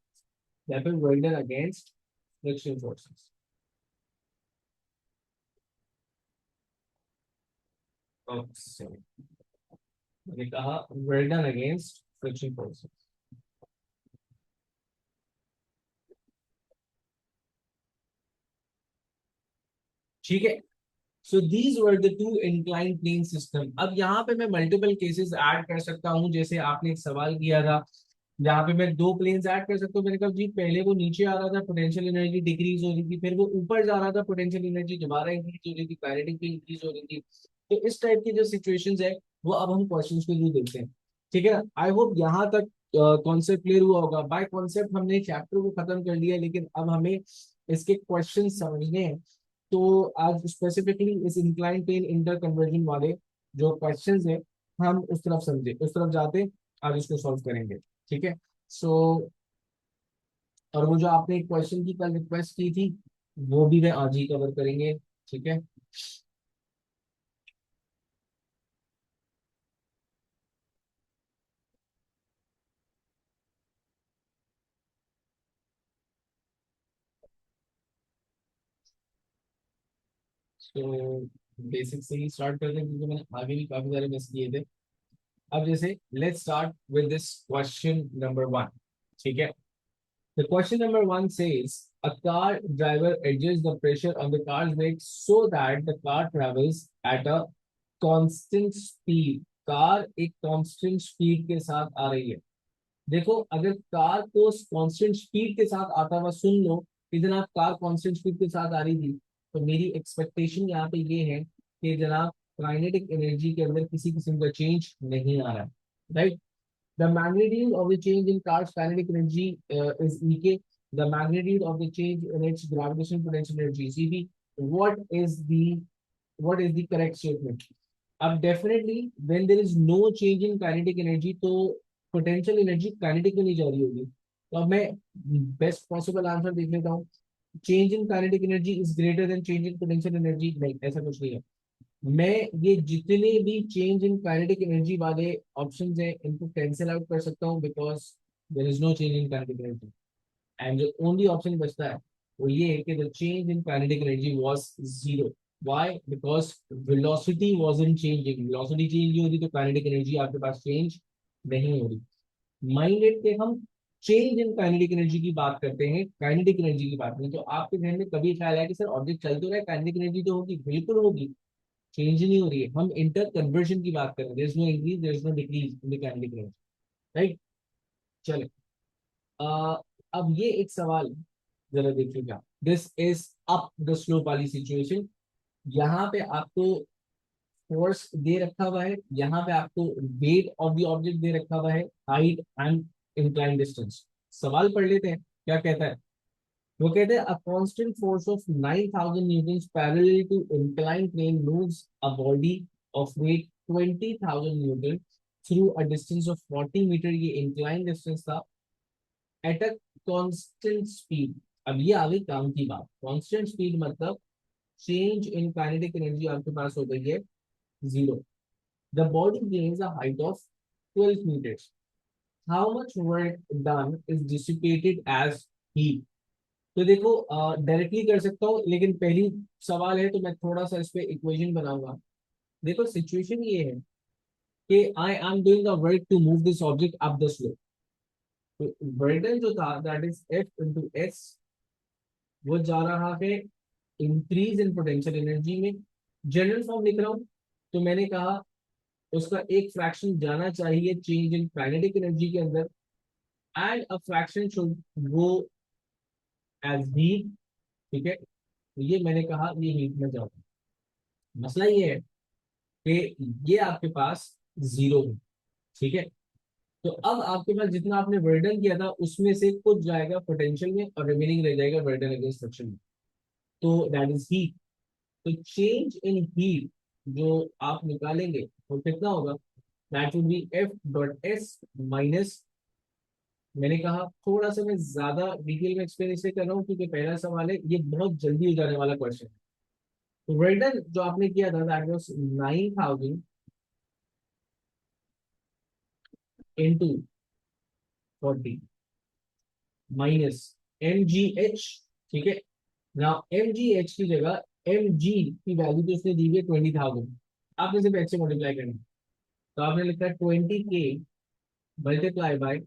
[SPEAKER 1] that is work against friction forces. मैंने कहा work done against friction forces. ठीक है, so these were the two incline plane system. अब यहाँ पे मैं मल्टीपल केसेस ऐड कर सकता हूँ, जैसे आपने एक सवाल किया था जहाँ पे मैं दो प्लेन्स ऐड कर सकता हूँ। मैंने कहा जी पहले वो नीचे आ रहा था, पोटेंशियल एनर्जी डिक्रीज हो रही थी, फिर वो ऊपर जा रहा था, पोटेंशियल एनर्जी दोबारा इंक्रीज हो रही थी, काइनेटिक भी इंक्रीज हो रही थी। तो इस टाइप की जो सिचुएशंस है वो अब हम क्वेश्चन के थ्रू देखते हैं। ठीक है, आई होप यहाँ तक कॉन्सेप्ट क्लियर हुआ होगा। बाय कॉन्सेप्ट हमने चैप्टर को खत्म कर लिया, लेकिन अब हमें इसके क्वेश्चन समझने हैं। तो आज स्पेसिफिकली इस इंक्लाइन प्लेन इंटर कन्वर्जन वाले जो क्वेश्चंस है हम उस तरफ समझे, उस तरफ जाते आज इसको सॉल्व करेंगे। ठीक है, सो और वो जो आपने एक क्वेश्चन की कल रिक्वेस्ट की थी वो भी मैं आज ही कवर करेंगे। ठीक है, तो बेसिक से ही स्टार्ट करते हैं क्योंकि मैंने आगे भी काफी सारे मिस किए थे। अब जैसे let's start with this question number one. ठीक है, the question number one says a car driver adjusts the pressure on the car's brakes so that the car travels at a constant speed। Car एक कांस्टेंट स्पीड के साथ आ रही है। देखो अगर कार को कांस्टेंट स्पीड के साथ आता हुआ सुन लो कि जनाब कार कांस्टेंट स्पीड के साथ आ रही थी, तो मेरी एक्सपेक्टेशन यहाँ पे ये है कि जनाब काइनेटिक एनर्जी के अंदर किसी किस्म का चेंज नहीं आ रहा है, right. The magnitude of the change in car's kinetic energy is Ek. The magnitude of the change in its gravitational potential energy is Cv. What is the what is the correct statement? अब definitely when there is no change in kinetic energy तो पोटेंशियल एनर्जी काइनेटिक में नहीं जा रही होगी। तो अब मैं बेस्ट पॉसिबल आंसर देख लेता हूँ। Change in kinetic energy is greater than change in potential energy, नहीं ऐसा कुछ नहीं है। मैं ये जितने भी चेंज इन काइनेटिक एनर्जी वाले ऑप्शंस हैं इनको कैंसिल आउट कर सकता हूँ, because there is no change in kinetic energy. And जो ओनली ऑप्शन बचता है वो ये है कि the change in kinetic energy was zero. Why? Because velocity wasn't changing. Velocity change नहीं हो रही तो काइनेटिक एनर्जी आपके पास चेंज नहीं हो रही। माइंड इट कि हम चेंज इन काइनेटिक एनर्जी की बात करते हैं, काइनेटिक एनर्जी की बात नहीं। तो आपके ध्यान में कभी ख्याल है कि सर ऑब्जेक्ट चल तो रहा है, काइनेटिक एनर्जी तो होगी, बिल्कुल होगी, चेंज नहीं हो रही है। हम इंटर कन्वर्जन की बात कर रहे हैं, there is no increase, there is no decrease in the kinetic energy. Right. चले, अ, अब ये एक सवाल जरा देखिएगा, this is up the slope वाली सिचुएशन। यहाँ पे आपको फोर्स दे रखा हुआ है, यहाँ पे आपको weight of the object they रखा हुआ है, हाइट एंड इंक्लाइन डिस्टेंस। सवाल पढ़ लेते हैं क्या कहता है। वो कहते हैं a constant force of 9000 newton parallel to incline plane moves a body of weight 20000 newton through a distance of 40 meter, ये इंक्लाइन डिस्टेंस था, एट अ कांस्टेंट स्पीड। अब ये आ गई काम की बात, कांस्टेंट स्पीड मतलब चेंज इन काइनेटिक एनर्जी आपके पास हो गई है zero. The body gains a height of 12 meters. How much work done is dissipated as heat? तो देखो, डायरेक्टली कर सकता हूँ, लेकिन पहली सवाल है तो मैं थोड़ा सा इस पे इक्वेशन बनाऊंगा। देखो सिचुएशन ये है कि I am doing the work to move this object up the slope. तो बर्डन जो था that is F into S, वो जा रहा है इंक्रीज इन पोटेंशियल एनर्जी में। जनरल फॉर्म लिख रहा हूँ, तो मैंने कहा उसका एक फ्रैक्शन जाना चाहिए चेंज इन काइनेटिक एनर्जी के अंदर, and a fraction should go as heat. ठीक है, तो ये मैंने कहा ये हीट में जाओ। मसला ये है कि ये आपके पास जीरो है। ठीक है, तो अब आपके पास जितना आपने वर्डन किया था उसमें से कुछ जाएगा पोटेंशियल में और रिमेनिंग रह जाएगा वर्डन अगेंस्ट फ्रिक्शन में, तो दैट इज हीट। तो चेंज इन हीट जो आप निकालेंगे वो कितना होगा, that will be F dot S minus, मैंने कहा थोड़ा सा मैं ज्यादा डिटेल में एक्सप्लेन इसलिए कर रहा हूँ क्योंकि पहला सवाल है, ये बहुत जल्दी हो जाने वाला क्वेश्चन है। तो वेल्डन जो आपने किया था that was 9000 into 40 minus M G H. ठीक है, ना एम जी एच की जगह एम जी की वैल्यू तो उसने दी है 20,000, आपने सिर्फ एच से मल्टीप्लाई करना है। तो आपने लिखा है 20K multiply by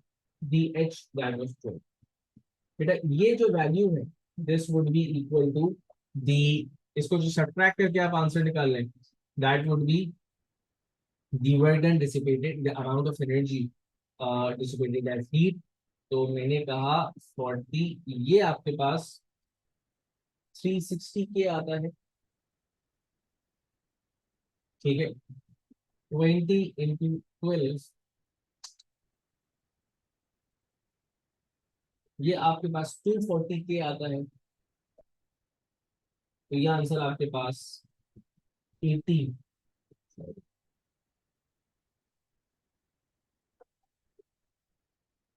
[SPEAKER 1] D H that was 12। बेटा ये जो वैल्यू है this would be equal to the, इसको जो सब्ट्रैक्ट करके आप आंसर निकाल लें, that would be the work done dissipated, the amount of energy dissipated as heat. तो मैंने कहा 40, ये आपके पास 360K आता है। ठीक है, 20 into 12, ये आपके पास 240K आता है। तो ये आंसर आपके पास 80,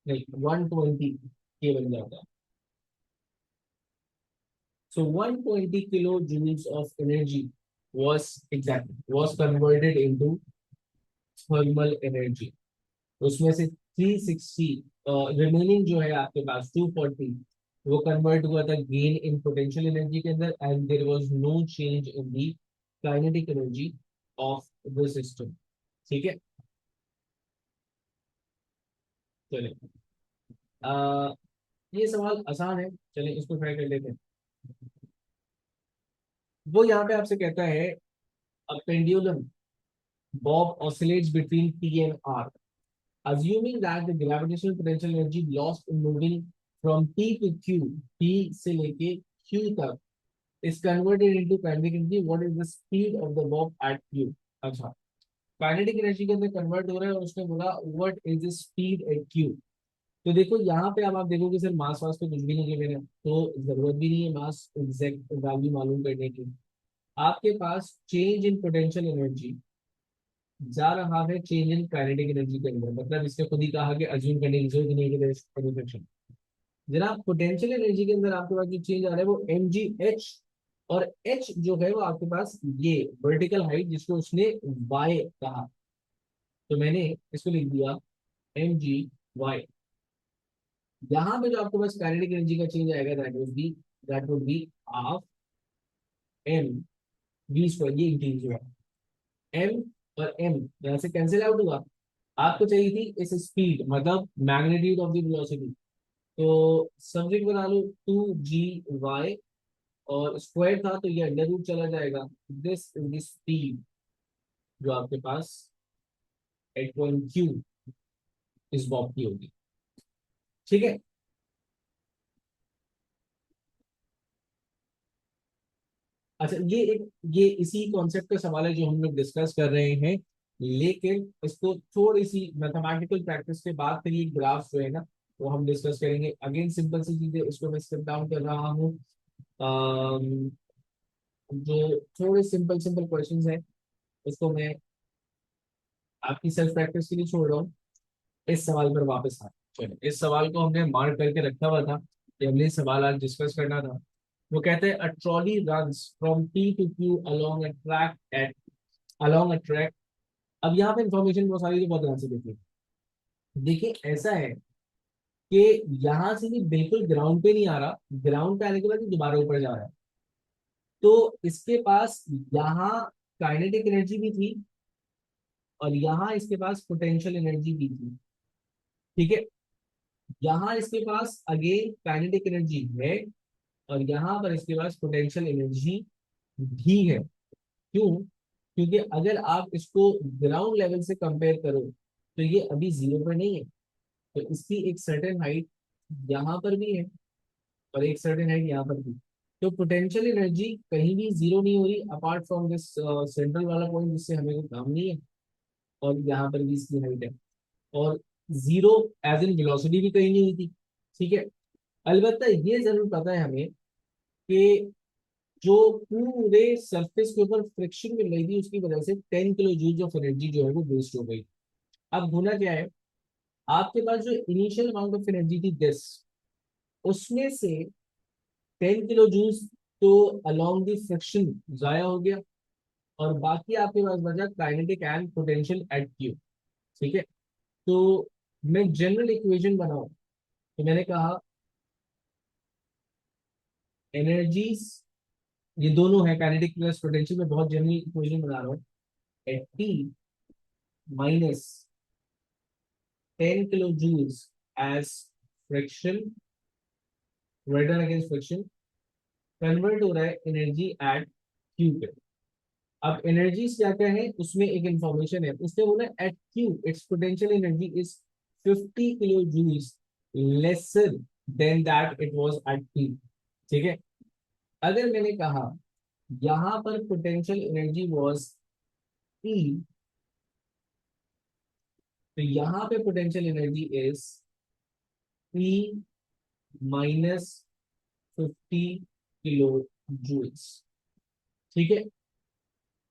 [SPEAKER 1] नहीं 120K बन जाता है। So 120 kilojoules of energy was converted into thermal energy. उसमें से 360 रिमेनिंग जो है आपके पास 240, वो कन्वर्ट हुआ था गेन इन पोटेंशियल एनर्जी के अंदर, and there was no change in the kinetic energy of the system. ठीक है, चलिए, अ, ये सवाल आसान है, चलिए इसको ट्राई कर लेते हैं। वो यहाँ पे आपसे कहता है a pendulum Bob oscillates between P and R. Assuming that the gravitational potential energy lost in moving from P to Q, P से लेके Q तक is converted into kinetic energy, what is the speed of the bob at Q? अच्छा, काइनेटिक एनर्जी के अंदर कन्वर्ट हो रहा है और उसने बोला what is the speed at Q. तो देखो यहाँ पे अब आप देखोगे सर मास वास पे कुछ भी नहीं गिवन है, तो जरूरत भी नहीं है मास एग्जैक्ट वैल्यू मालूम करने की। आपके पास चेंज इन पोटेंशियल एनर्जी जा रहा है चेंज इन काइनेटिक एनर्जी के अंदर, मतलब इसने खुद ही कहा कि अज्यूम करने की जरूरत नहीं है कि जनाब पोटेंशियल एनर्जी के अंदर आपके पास जो चेंज आ रहा है वो एम जी एच, और एच जो है वो आपके पास ये वर्टिकल हाइट जिसको उसने वाई कहा, तो मैंने इसको लिख दिया एम जी वाई। यहाँ पे जो आपके पास काइनेटिक एनर्जी का चेंज आएगा that would be half M V square, ये इंक्रीज हुआ एम, और एम यहाँ से कैंसिल आउट हुआ। आपको चाहिए थी इस स्पीड मतलब मैग्नीट्यूड ऑफ द वेलोसिटी, तो सब्जेक्ट बना लो 2G वाई, और स्क्वायर था तो ये अंडर रूट चला जाएगा। दिस इज द स्पीड जो आपके पास एट पॉइंट क्यू इस बॉब की होगी। ठीक है। अच्छा, ये इसी कॉन्सेप्ट का सवाल है जो हम लोग डिस्कस कर रहे हैं, लेकिन इसको थोड़ी सी मैथमेटिकल प्रैक्टिस के बाद फिर ये ग्राफ जो है ना वो हम डिस्कस करेंगे। अगेन सिंपल सी चीजें, इसको मैं स्टेप डाउन कर रहा हूँ। अम, जो थोड़े सिंपल सिंपल क्वेश्चंस हैं उसको मैं आपकी सेल्फ प्रैक्टिस के लिए छोड़ रहा हूँ। इस सवाल पर वापस आ, चलो इस सवाल को हमने मार्क करके रखा हुआ था कि हमने सवाल आज डिस्कस करना था। वो कहते हैं a trolley runs from P to Q along a track. अब यहाँ पे इंफॉर्मेशन बहुत सारी, तो बहुत ध्यान से देखिए। देखिए ऐसा है कि यहाँ से भी बिल्कुल ग्राउंड पे नहीं आ रहा, ग्राउंड पे आने के बाद ये दोबारा ऊपर जा रहा है। तो इसके पास यहाँ काइनेटिक एनर्जी भी थी और यहाँ इसके पास पोटेंशियल एनर्जी भी थी। ठीक है। यहाँ इसके पास अगेन काइनेटिक एनर्जी है और यहाँ पर इसके पास पोटेंशियल एनर्जी भी है। क्यों? क्योंकि अगर आप इसको ग्राउंड लेवल से कंपेयर करो तो ये अभी जीरो पर नहीं है। तो इसकी एक सर्टेन हाइट यहाँ पर भी है और एक सर्टेन हाइट यहाँ पर भी। तो पोटेंशियल एनर्जी कहीं भी जीरो नहीं हो रही अपार्ट फ्रॉम दिस सेंट्रल वाला पॉइंट जिससे हमें कोई काम नहीं है। और यहाँ पर भी इसकी हाइट है। और जीरो एज इन वेलोसिटी भी कहीं नहीं हुई थी। ठीक है। अलबत्ता ये जरूर पता है हमें कि जो पूरे सरफेस के ऊपर फ्रिक्शन मिल रही थी उसकी वजह से 10 किलो जूल ऑफ एनर्जी जो है वो वेस्ट हो गई। अब होना क्या है, आपके पास जो इनिशियल अमाउंट ऑफ एनर्जी थी दिस, उसमें से 10 किलो जूल्स तो अलोंग द फ्रिक्शन जाया हो गया और बाकी आपके पास बचा kinetic and potential at Q. ठीक है। तो मैं जनरल इक्वेशन बनाऊं तो मैंने कहा एनर्जीज, ये दोनों है काइनेटिक प्लस पोटेंशियल में, बहुत जनरल इक्वेशन बना रहा हूँ। At T minus 10 kilo joules as friction, work done against friction, convert हो रहा है एनर्जी एट क्यू पे। अब एनर्जीज क्या क्या है उसमें एक इंफॉर्मेशन है, उसने बोला at Q its potential energy is 50 kilo joules lesser than that it was at P. ठीक है। अगर मैंने कहा यहां पर पोटेंशियल एनर्जी वाज ई, तो यहाँ पे potential energy is E minus 50 kilo joules. ठीक है।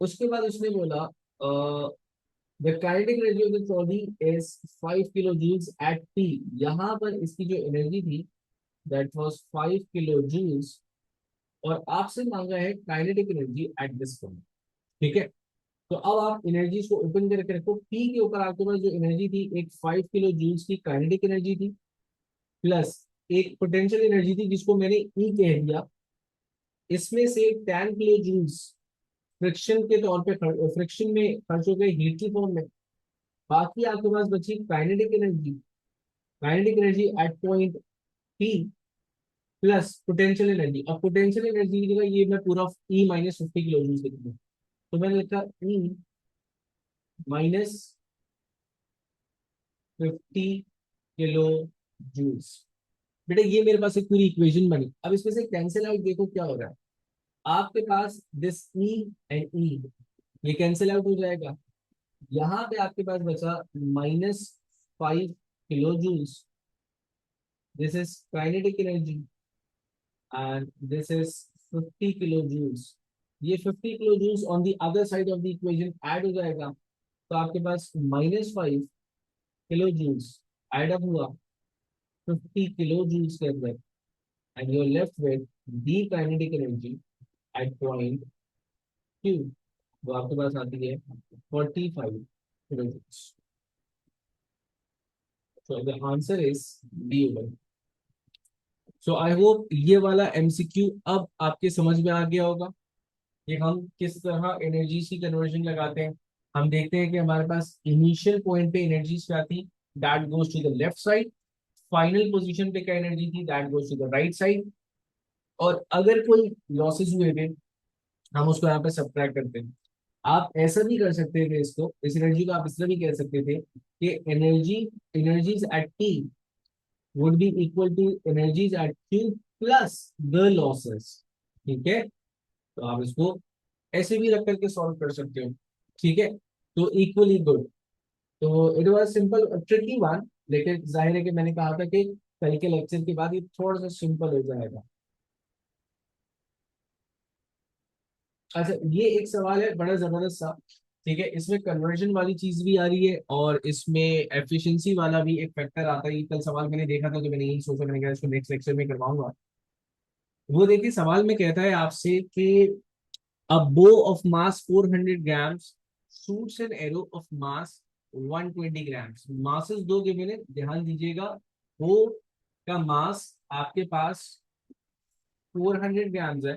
[SPEAKER 1] उसके बाद उसने बोला the kinetic energy of the trolley is 5 kilo joules at T. यहाँ पर इसकी जो एनर्जी थी दैट वाज 5 किलो जूल्स और आपसे मांगा है kinetic energy at this point. ठीक है। तो अब आप एनर्जीज को ओपन करके रखो, पी के ऊपर आपके पास जो एनर्जी थी एक 5 किलो जूल्स की काइनेटिक एनर्जी थी प्लस एक पोटेंशियल एनर्जी थी जिसको मैंने ई कह दिया। इसमें से 10 किलो जूल्स फ्रिक्शन के तौर पे फ्रिक्शन में खर्च हो गए हीट की फॉर्म में। बाकी आपके पास बची kinetic energy, kinetic energy at point P plus potential energy. अब पोटेंशियल एनर्जी की जगह ये मैं पूरा ई माइनस 50 किलो जूल्स लिख दूं, तो मैंने लिखा ई माइनस 50 किलो जूल्स। बेटा ये मेरे पास एक पूरी इक्वेशन बनी। अब इसमें से कैंसिल आउट देखो क्या हो रहा है। आपके पास दिस ई एंड ई ये कैंसिल आउट हो जाएगा। यहाँ पे आपके पास बचा -5 kilo joules. This is kinetic energy and this is 50 kilo joules. ये 50 kilo joules on the other side of the equation add हो जाएगा। तो आपके पास -5 किलो जूल्स ऐड अप हुआ 50 किलो जूल्स के अंदर and you are left with the kinetic energy at point Q. वो आपके पास आती है 45 kilo joules. So the answer is B1. So I hope ये वाला एमसीक्यू अब आपके समझ में आ गया होगा कि हम किस तरह एनर्जीज की कन्वर्जन लगाते हैं। हम देखते हैं कि हमारे पास इनिशियल पॉइंट पे एनर्जीज क्या थी, that goes to the left side. Final position पे क्या एनर्जी थी, that goes to the right side. और अगर कोई लॉसेस हुए थे हम उसको यहाँ पे सब्ट्रैक्ट करते हैं। आप ऐसा भी कर सकते थे, इसको, इस एनर्जी को आप इस तरह भी कह सकते थे कि energy energies at T would be equal to energies at Q plus the losses. ठीक है, तो आप इसको ऐसे भी रख करके सॉल्व कर सकते हो। ठीक है, तो इक्वली गुड। तो it was simple tricky one, लेकिन जाहिर है कि मैंने कहा था कि कल के लेक्चर के बाद ये थोड़ा सा सिंपल हो जाएगा। अच्छा, ये एक सवाल है बड़ा जबरदस्त सा। ठीक है, इसमें कन्वर्जन वाली चीज भी आ रही है और इसमें एफिशिएंसी वाला भी एक फैक्टर आता है। ये कल सवाल मैंने देखा था तो मैंने यही सोचा, मैंने कहा इसको नेक्स्ट लेक्चर में करवाऊंगा। वो देखिए, सवाल में कहता है आपसे कि a bow of mass 400 grams shoots an arrow of mass 120 grams। masses दो गिवन है, ध्यान दीजिएगा। बो का मास आपके पास 400 ग्राम्स है,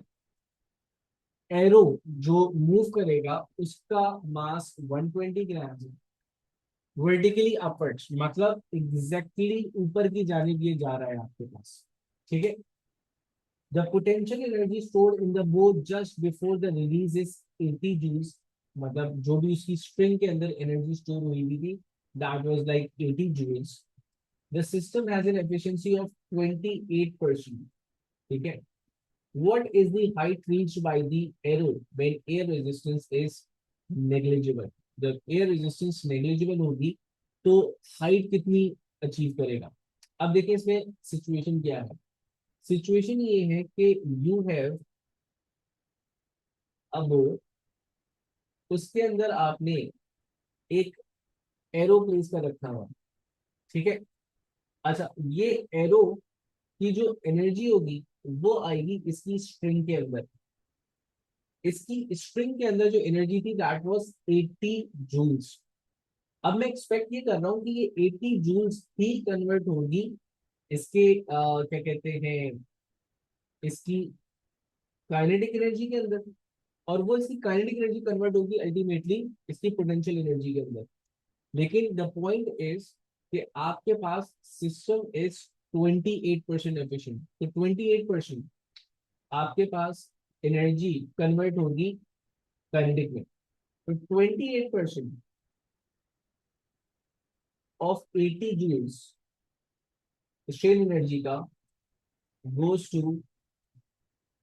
[SPEAKER 1] एरो जो मूव करेगा उसका मास 120 ग्राम्स है। वर्टिकली अपवर्ड्स मतलब एग्जैक्टली ऊपर की जानिब ये जा रहा है आपके पास। ठीक है, the potential energy stored in the bow just before the release is 80 joules। मतलब जो भी उसकी स्ट्रिंग के अंदर एनर्जी स्टोर हुई हुई थी, that was like 80 joules। the system has an efficiency of 28%। ठीक है, what is the height reached by the arrow when air resistance is negligible। जब air resistance negligible होगी तो हाइट कितनी अचीव करेगा। अब देखिए इसमें सिचुएशन क्या है। सिचुएशन ये है कि यू हैव अब उसके अंदर आपने एक एरो प्लेस कर रखा हुआ। ठीक है, अच्छा, ये एरो की जो एनर्जी होगी वो आएगी इसकी स्ट्रिंग के अंदर। इसकी स्ट्रिंग के अंदर जो एनर्जी थी दैट वाज 80 जूल्स। अब मैं एक्सपेक्ट ये कर रहा हूँ कि ये 80 जूल्स ही कन्वर्ट होगी इसके क्या कहते हैं, इसकी काइनेटिक एनर्जी के अंदर, और वो इसकी काइनेटिक एनर्जी कन्वर्ट होगी अल्टीमेटली इसकी पोटेंशियल एनर्जी के अंदर। लेकिन द पॉइंट इज कि आपके पास सिस्टम इज 28% एफिशिएंट, तो 28% आपके पास एनर्जी कन्वर्ट होगी काइनेटिक में। तो 28% ऑफ 80 जूल्स स्ट्रेन एनर्जी का goes to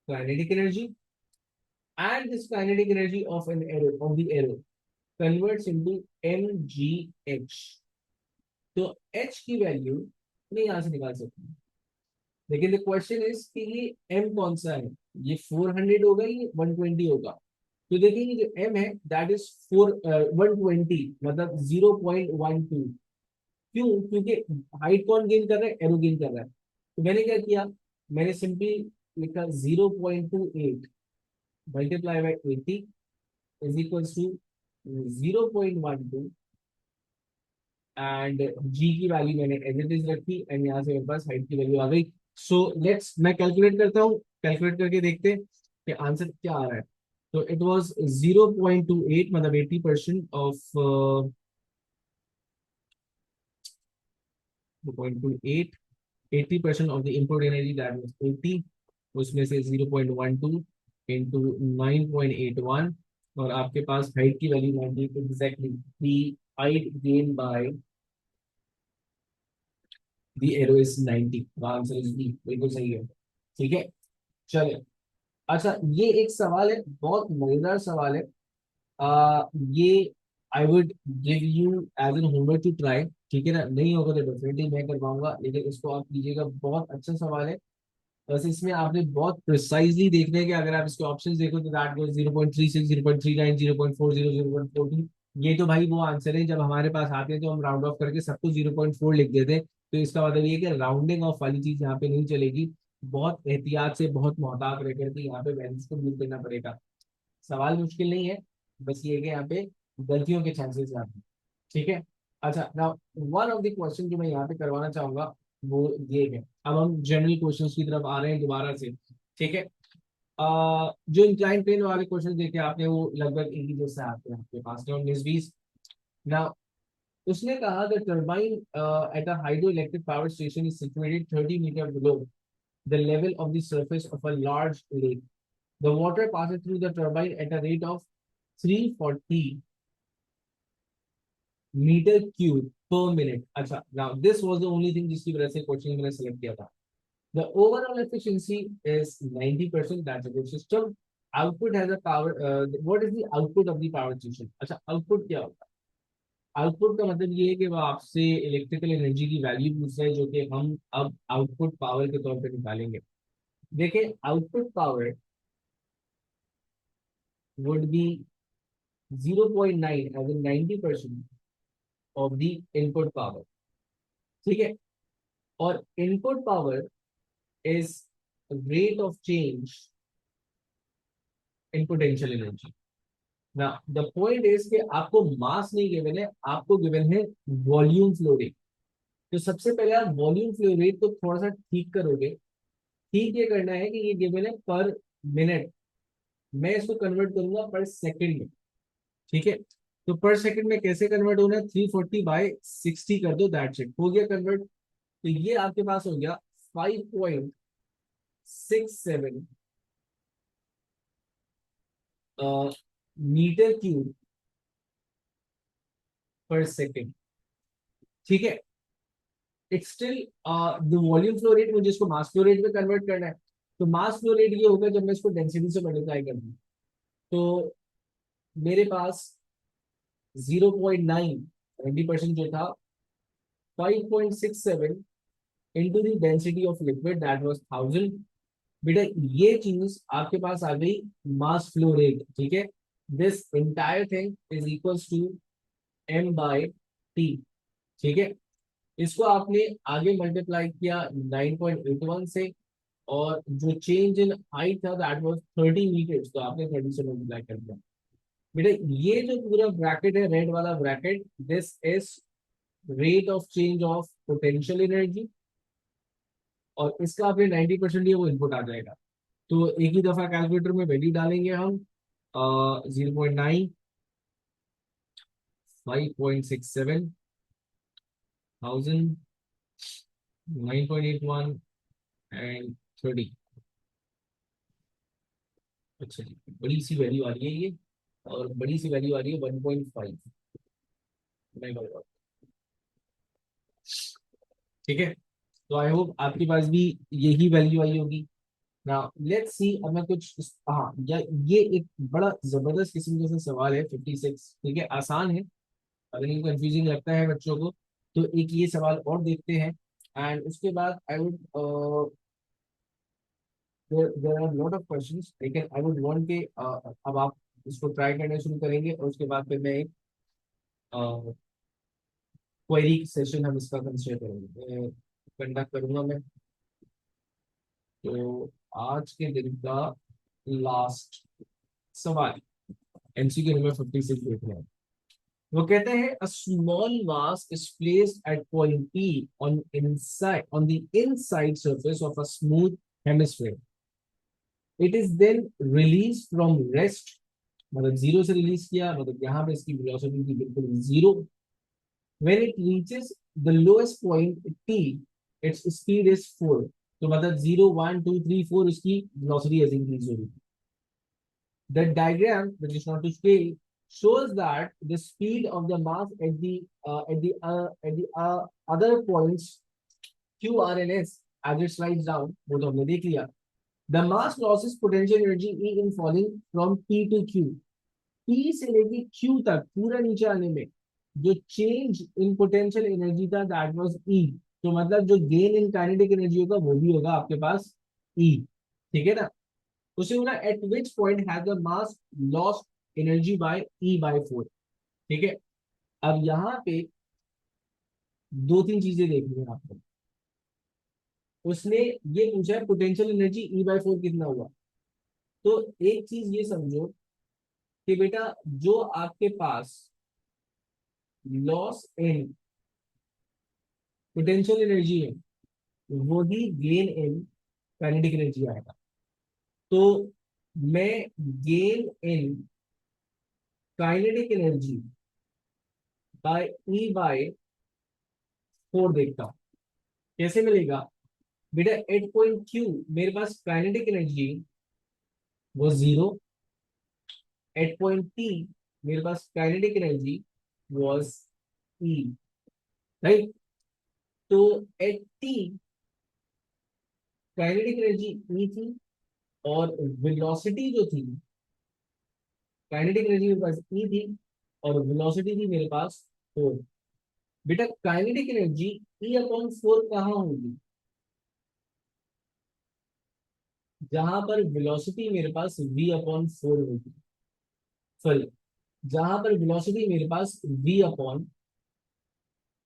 [SPEAKER 1] kinetic energy, and this kinetic energy of the arrow converts into mgh। तो h की वैल्यू नहीं यहां से निकाल सकते, लेकिन द क्वेश्चन इज कि ये m कौन सा है, ये 400 होगा ये 120 होगा। तो देखिए ये जो m है दैट इज 120 मतलब 0.12। क्यों? क्योंकि हाइट कौन गेन कर रहा है, एरो गेन कर रहा है। तो मैंने क्या किया, मैंने सिंपली लिखा 0.28 multiply by 80 is equals to 0.12, and g की वैल्यू मैंने एज इट इज रखी, एंड यहाँ से मेरे पास हाइट की वैल्यू आ गई। सो लेट्स, मैं कैलकुलेट करता हूँ, कैलकुलेट करके देखते हैं कि आंसर क्या आ रहा है। तो इट वाज 0.28 मतलब 80% of 0.28, 80% of the input energy that was 80, उसमें से 0.12 इंटू 9.81, और आपके पास हाइट की value 90 exactly. The height gain by the arrow is 90। Answer is B, बिल्कुल सही है। ठीक है, चले। अच्छा, ये एक सवाल है, बहुत मजेदार सवाल है। ये I would give you as an homework to try. ठीक है ना, नहीं होगा तो डेफिनेटली मैं करवाऊंगा, लेकिन इसको आप कीजिएगा, बहुत अच्छा सवाल है। बस इसमें आपने बहुत प्रिसाइजली देखना है कि अगर आप इसके ऑप्शंस देखो तो दैट गोस 0.36, 0.39, 0.40, 0.42। ये तो भाई वो आंसर है जब हमारे पास आते हैं तो हम राउंड ऑफ करके सब कुछ 0.4 लिख देते हैं। तो इसका मतलब ये है कि राउंडिंग ऑफ वाली चीज यहाँ पे नहीं चलेगी। बहुत एहतियात से, बहुत मोहतात रह करके यहाँ पे वैल्यूज को यूज करना पड़ेगा। सवाल मुश्किल नहीं है, बस ये है कि यहाँ पे गलतियों के चांसेस ज्यादा हैं। ठीक है, अच्छा, now one of the question जो मैं यहाँ पे करवाना चाहूंगा वो ये है। अब हम जनरल क्वेश्चंस की तरफ आ रहे हैं दोबारा से। ठीक है, जो इंक्लाइन प्लेन वाले क्वेश्चन देखे आपने वो लगभग एक ही जैसे आते हैं आपके पास। नाउ उसने कहा the turbine at a hydro electric power station is situated 30 metre below the level of the surface of a large lake। The water passes through the turbine at a rate of 340 metre cube per minute. अच्छा, now this was the only thing जिसकी वजह से क्वेश्चन मैंने सेलेक्ट किया था। The overall efficiency is 90%, that's a good system. Output has a power, what is the output of the power station? अच्छा, आउटपुट क्या होता है? आउटपुट का मतलब ये है कि वो आपसे इलेक्ट्रिकल एनर्जी की वैल्यू पूछ रहे हैं, जो कि हम अब आउटपुट पावर के तौर पे निकालेंगे। देखिए, output power would be 0.9 as in 90% of the input power. ठीक है, और input power is rate of change in potential energy. Now, the point is कि आपको मास नहीं गिवन है, आपको गिवन है वॉल्यूम फ्लो रेट। तो सबसे पहले आप वॉल्यूम फ्लो रेट को थोड़ा सा ठीक करोगे। ठीक ये करना है कि ये गिवन है पर मिनट, मैं इसको कन्वर्ट करूंगा पर सेकंड में। ठीक है, तो पर सेकंड में कैसे कन्वर्ट होना है? 340/60 कर दो, दैट्स इट, हो गया कन्वर्ट। तो ये आपके पास हो गया 5.67 मीटर क्यूब पर सेकेंड। ठीक है, it's still the volume flow rate, मुझे इसको मास फ्लो रेट में कन्वर्ट करना है। तो मास फ्लो रेट ये होगा जब मैं इसको डेंसिटी से मल्टीप्लाई कर दूं। तो मेरे पास 0.9, 90% जो था, 5.67 into the density of liquid, that was 1000। बेटा, ये चीज आपके पास आ गई मास फ्लो रेट। ठीक है, this entire thing is equals to m/t। ठीक है, इसको आपने आगे मल्टीप्लाई किया 9.81 से, और जो चेंज इन हाइट था दैट वाज 30 मीटर, तो आपने 30 से मल्टीप्लाई कर दिया। बेटा, ये जो पूरा ब्रैकेट है, रेड वाला bracket, this is rate of change of potential energy, और इसका आपने 90% लिया, वो इनपुट आ जाएगा। तो एक ही दफा कैलकुलेटर में वैल्यू डालेंगे हम, 0.9, 5.67 थाउजेंड, 9.81 एंड 30। अच्छा जी, बड़ी सी वैल्यू आ रही है ये, और बड़ी सी वैल्यू आ रही है 1.5 मेगावाट। ठीक है, तो आई होप आपके पास भी यही वैल्यू आई होगी। नाउ लेट्स सी, अब मैं कुछ हाँ, ये एक बड़ा जबरदस्त किस्म का सवाल है 56। ठीक है, आसान है, अगर ये कंफ्यूजिंग लगता है बच्चों को तो एक ये सवाल और देखते हैं। एंड उसके बाद I would, there are lot of questions, लेकिन आई वुड वांट के अब आप इसको ट्राई करना शुरू करेंगे, और उसके बाद फिर मैं एक क्वेरी सेशन हम इसका कंसिडर करेंगे, कंडक्ट करूंगा मैं। तो आज के दिन का लास्ट सवाल, एमसीक्यू नंबर 56 देख रहे हैं। वो कहते हैं a small mass is placed at point P on the inside surface of a smooth hemisphere. It is then release from rest, मतलब जीरो से रिलीज किया, मतलब यहाँ पे इसकी वेलोसिटी थी बिल्कुल zero. When it reaches the lowest point t, its speed is 4। तो मतलब 0 1 2 3 4 इसकी velocity ऐसे इंक्रीज होगी। The diagram, which is not to scale, shows that the speed of the mass at the other points q, r and s as it slides down, वो तो हमने देख लिया। The mass losses potential energy E in falling from P to Q। P से लेके Q तक पूरा नीचे आने में जो चेंज इन पोटेंशियल एनर्जी था दैट वाज E। तो मतलब जो गेन इन काइनेटिक एनर्जी होगा वो भी होगा आपके पास E। ठीक है ना? उसे बोला eight which point has the mass lost energy by E/4। ठीक है, अब यहाँ पे दो तीन चीजें देखनी है आपको। उसने ये पूछा है पोटेंशियल एनर्जी E/4 कितना हुआ। तो एक चीज ये समझो कि बेटा, जो आपके पास लॉस इन पोटेंशियल एनर्जी है, वही गेन इन काइनेटिक एनर्जी आएगा। तो मैं gain in kinetic energy by E/4 देखता हूँ, कैसे मिलेगा? बेटा, एट पॉइंट क्यू मेरे पास काइनेटिक एनर्जी वो जीरो, एट पॉइंट टी मेरे पास kinetic energy was E, right. तो at T kinetic energy E थी, और वेलोसिटी जो थी, काइनेटिक एनर्जी मेरे पास ई थी और वेलोसिटी थी मेरे पास 4। बेटा काइनेटिक एनर्जी ई अपॉन 4 कहाँ होगी? जहां पर वेलोसिटी मेरे पास v अपॉन 4 होगी, सॉरी, जहां पर वेलोसिटी मेरे पास v अपॉन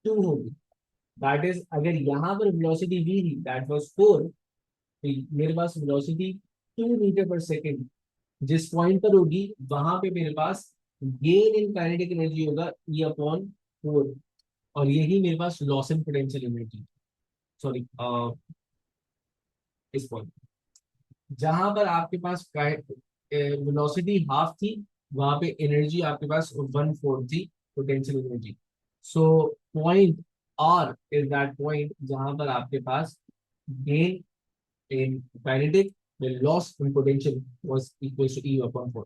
[SPEAKER 1] 2 होगी। दैट इज, अगर यहाँ पर वेलोसिटी v थी, दैट वाज 4, तो मेरे पास वेलोसिटी 2 मीटर पर सेकेंड जिस पॉइंट पर होगी, वहां पे मेरे पास गेन इन काइनेटिक एनर्जी होगा e अपॉन 4। और यही मेरे पास loss in potential energy, sorry, इस पॉइंट जहां पर आपके पास वेलोसिटी हाफ थी, वहां पे एनर्जी आपके पास 1/4 थी, potential energy. So point R is that point जहां पर आपके पास gain in kinetic loss in potential was equal to E upon 4।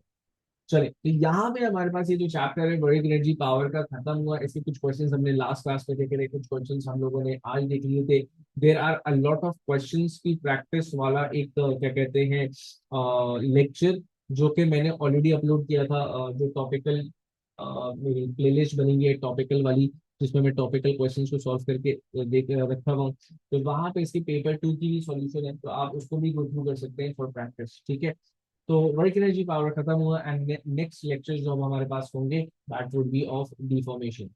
[SPEAKER 1] चले, तो यहाँ पे हमारे पास ये जो चैप्टर है वर्क एनर्जी पावर का खत्म हुआ। इसके कुछ क्वेश्चंस हमने लास्ट क्लास में देखे थे, कुछ क्वेश्चंस हम लोगों ने आज देख लिए थे। There are a lot of questions की प्रैक्टिस वाला एक क्या कहते हैं लेक्चर, जो कि मैंने ऑलरेडी अपलोड किया था, जो टॉपिकल मेरी प्लेलिस्ट बनेगी है टॉपिकल वाली, जिसमें मैं टॉपिकल क्वेश्चंस को सॉल्व करके देख रखा हुआ हूँ। तो वहां पे इसकी पेपर 2 की भी सॉल्यूशन है, तो आप उसको भी गो थ्रू कर सकते हैं फॉर प्रैक्टिस, ठीक है। तो वर्क एनर्जी पावर खत्म हुआ, एंड नेक्स्ट लेक्चर जो अब हमारे पास होंगे that would B of deformation.